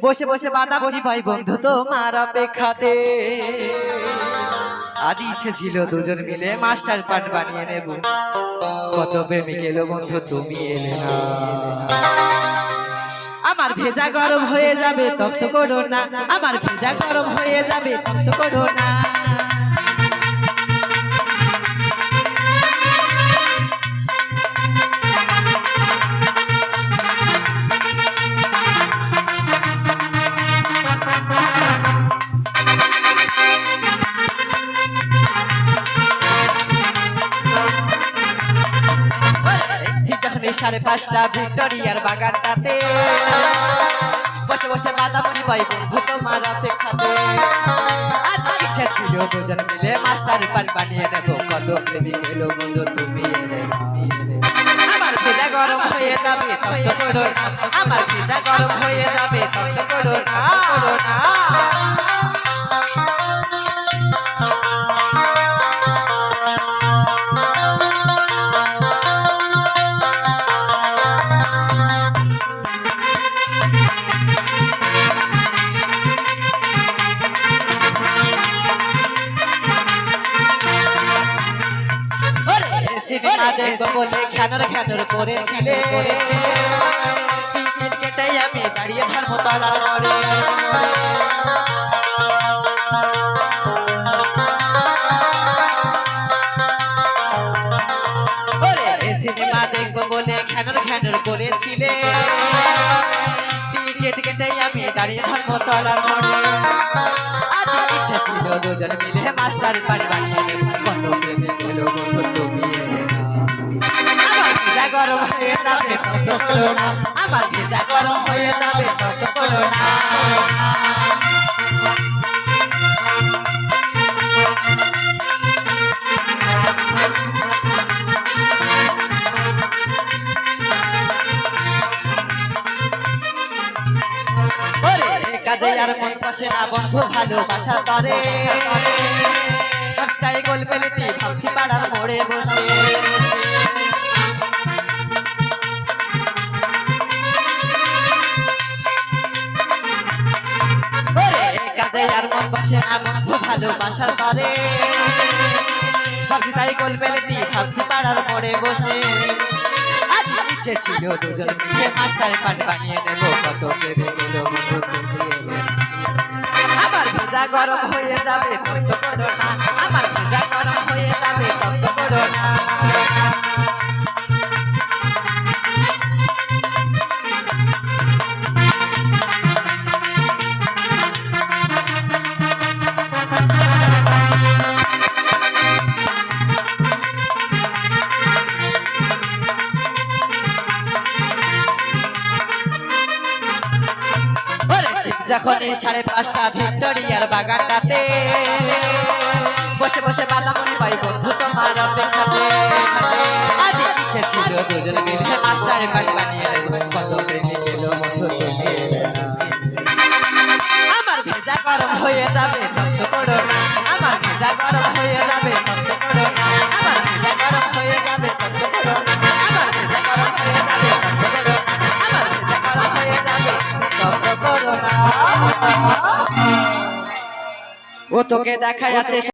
বসে বসে বাদা বসি ভাই বন্ধু তোমার অপেক্ষাতে। আজ ইচ্ছে ছিল দুজন মিলে মাস্টার পার্ট বানিয়ে নেব, কত প্রেমিক এলো বন্ধু তুমি এলে না। আমার ভেজা গরম হয়ে যাবে তপ্ত করো না, আমার ভেজা গরম হয়ে যাবে তপ্ত করো না। সাড়ে পাঁচটা ভিক্টোরিয়ার বাগানটাতে বসে বসে বাদাম চিবাই বন্ধু তোমার অপেক্ষাতে। আজ ইচ্ছা ছিল দুজন মিলে মাস্টার পার্ট বানিয়ে নেব, কত প্রেমিক এলো বন্ধু তুমি এলে। আমার ভেজা গরম হয়ে যাবে তপ্ত করো না, আমার ভেজা গরম হয়ে যাবে তপ্ত করো না। সিনেমা দেখবো বলে খ্যানর খ্যানর করেছিলে, টিকিট কেটে আমি দাঁড়িয়ে ধর্মতলার মোড়ে। সিনেমা দেখবো বলে খ্যানর খ্যানর করেছিলে, টিকিট কেটে আমি দাঁড়িয়ে ধর্মতলার মোড়ে। আজ ইচ্ছা ছিল দুজন মিলে মাস্টার পার্ট বানিয়ে নেব, কত প্রেমিক এলো বন্ধু তুমি এলে না। আমার ভেজা গরম হয়ে যাবে তপ্ত করো না, আমার ভেজা গরম হয়ে যাবে তপ্ত করো না। কাজে আর মন বসে না বন্ধু ভালোবাসা তরে, তাই গোল পেলেটি ভাবছি পাড়ার মোড়ে বসে। কাজে আর মন বসে না বন্ধু ভালোবাসা তরে, ভাবছি তাই গোল পেলেটি ভাবছি পাড়ার মোড়ে বসে। আজ ইচ্ছে ছিল দুজন মিলে মাস্টার পার্ট বানিয়ে নেব, কত প্রেমিক এলো বন্ধু তুমি এলে। আমার ভেজা গরম হয়ে যাবে তপ্ত করো না, আমার ভেজা গরম হয়ে যাবে তপ্ত করো না। যখন এই 5:30 ভিক্টোরিয়ার বাগানটাতে বসে বসে বাদাম চিবাই বন্ধু তোমার অপেক্ষাতে। আজ ইচ্ছে ছিল দুজন মিলে মাস্টার পার্ট বানিয়ে নেব, কত প্রেমিক এলো বন্ধু তুমি এলে না। আমার ভেজা গরম হয়ে যাবে তপ্ত করো না, আমার ভেজা গরম হয়ে যাবে তপ্ত করো না, আমার ভেজা গরম হয়ে যাবে তপ্ত করো না, আমার ভেজা গরম হয়ে যাবে তপ্ত করো না, আমার ভেজা গরম হয়ে যাবে তপ্ত করো না। ও তোকে দেখা যাচ্ছে